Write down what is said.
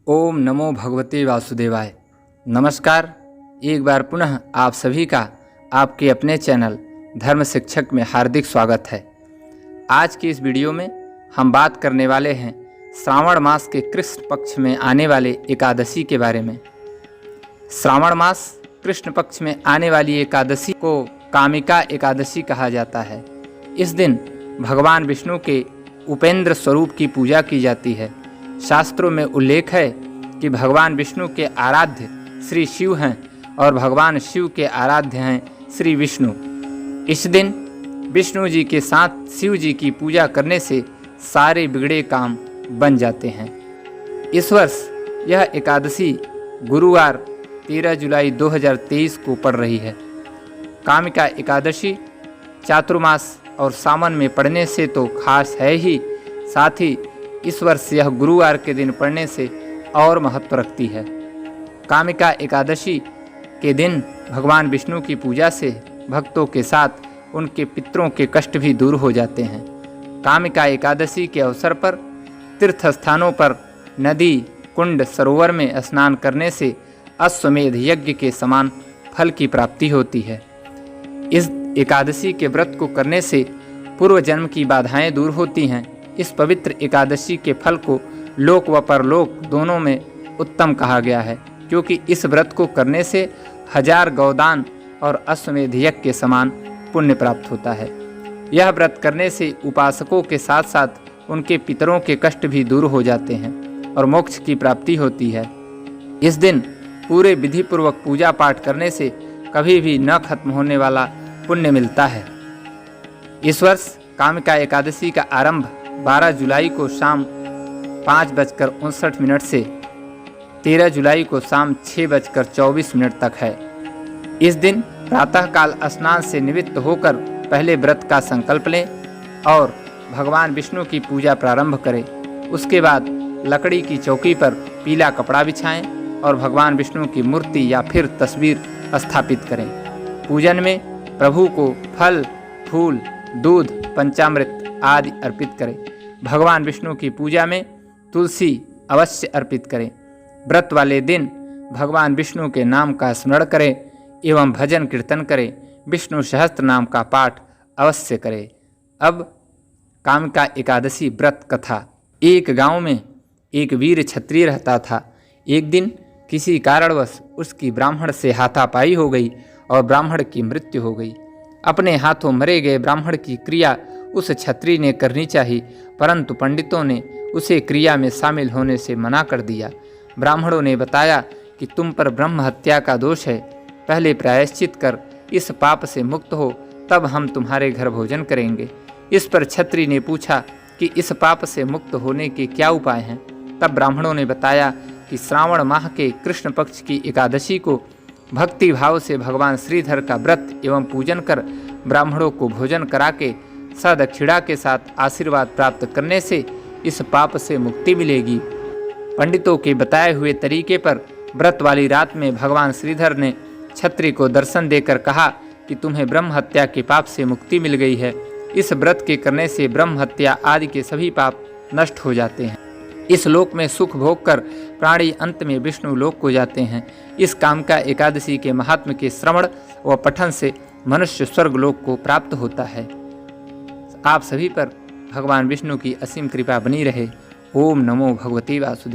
ओम नमो भगवते वासुदेवाय। नमस्कार, एक बार पुनः आप सभी का आपके अपने चैनल धर्म शिक्षक में हार्दिक स्वागत है। आज की इस वीडियो में हम बात करने वाले हैं श्रावण मास के कृष्ण पक्ष में आने वाले एकादशी के बारे में। श्रावण मास कृष्ण पक्ष में आने वाली एकादशी को कामिका एकादशी कहा जाता है। इस दिन भगवान विष्णु के उपेंद्र स्वरूप की पूजा की जाती है। शास्त्रों में उल्लेख है कि भगवान विष्णु के आराध्य श्री शिव हैं और भगवान शिव के आराध्य हैं श्री विष्णु। इस दिन विष्णु जी के साथ शिव जी की पूजा करने से सारे बिगड़े काम बन जाते हैं। इस वर्ष यह एकादशी गुरुवार 13 जुलाई 2023 को पड़ रही है। कामिका एकादशी चातुर्मास और सावन में पड़ने से तो खास है ही, साथ ही इस वर्ष यह गुरुवार के दिन पड़ने से और महत्व रखती है। कामिका एकादशी के दिन भगवान विष्णु की पूजा से भक्तों के साथ उनके पितरों के कष्ट भी दूर हो जाते हैं। कामिका एकादशी के अवसर पर तीर्थ स्थानों पर नदी, कुंड, सरोवर में स्नान करने से अश्वमेध यज्ञ के समान फल की प्राप्ति होती है। इस एकादशी के व्रत को करने से पूर्व जन्म की बाधाएं दूर होती हैं। इस पवित्र एकादशी के फल को लोक व परलोक दोनों में उत्तम कहा गया है, क्योंकि इस व्रत को करने से 1000 गौदान और अश्वमेध यज्ञ के समान पुण्य प्राप्त होता है। यह व्रत करने से उपासकों के साथ साथ उनके पितरों के कष्ट भी दूर हो जाते हैं और मोक्ष की प्राप्ति होती है। इस दिन पूरे विधि पूर्वक पूजा पाठ करने से कभी भी न खत्म होने वाला पुण्य मिलता है। इस वर्ष कामिका एकादशी का आरंभ 12 जुलाई को शाम 5:59 से 13 जुलाई को शाम 6:24 तक है। इस दिन प्रातःकाल स्नान से निवृत्त होकर पहले व्रत का संकल्प लें और भगवान विष्णु की पूजा प्रारंभ करें। उसके बाद लकड़ी की चौकी पर पीला कपड़ा बिछाएं और भगवान विष्णु की मूर्ति या फिर तस्वीर स्थापित करें। पूजन में प्रभु को फल, फूल, दूध, पंचामृत आदि अर्पित करें। भगवान विष्णु की पूजा में तुलसी अवश्य अर्पित करें। व्रत वाले दिन भगवान विष्णु के नाम का स्मरण करें एवं भजन कीर्तन करें। विष्णु सहस्त्र नाम का पाठ अवश्य करें। अब कामिका एकादशी व्रत कथा। एक गांव में एक वीर क्षत्रिय रहता था। एक दिन किसी कारणवश उसकी ब्राह्मण से हाथापाई हो गई और ब्राह्मण की मृत्यु हो गई। अपने हाथों मरे गए ब्राह्मण की क्रिया उस क्षत्रिय ने करनी चाहिए, परंतु पंडितों ने उसे क्रिया में शामिल होने से मना कर दिया। ब्राह्मणों ने बताया कि तुम पर ब्रह्म हत्या का दोष है, पहले प्रायश्चित कर इस पाप से मुक्त हो, तब हम तुम्हारे घर भोजन करेंगे। इस पर क्षत्रिय ने पूछा कि इस पाप से मुक्त होने के क्या उपाय हैं। तब ब्राह्मणों ने बताया कि श्रावण माह के कृष्ण पक्ष की एकादशी को भक्ति भाव से भगवान श्रीधर का व्रत एवं पूजन कर ब्राह्मणों को भोजन करा के सदक्षिणा के साथ आशीर्वाद प्राप्त करने से इस पाप से मुक्ति मिलेगी। पंडितों के बताए हुए तरीके पर व्रत वाली रात में भगवान श्रीधर ने क्षत्रिय को दर्शन देकर कहा कि तुम्हें ब्रह्म हत्या के पाप से मुक्ति मिल गई है। इस व्रत के करने से ब्रह्म हत्या आदि के सभी पाप नष्ट हो जाते हैं। इस लोक में सुख भोग कर प्राणी अंत में विष्णु लोक को जाते हैं। इस कामिका एकादशी के महात्म्य के श्रवण व पठन से मनुष्य स्वर्ग लोक को प्राप्त होता है। आप सभी पर भगवान विष्णु की असीम कृपा बनी रहे। ओम नमो भगवते वासुदेवाय।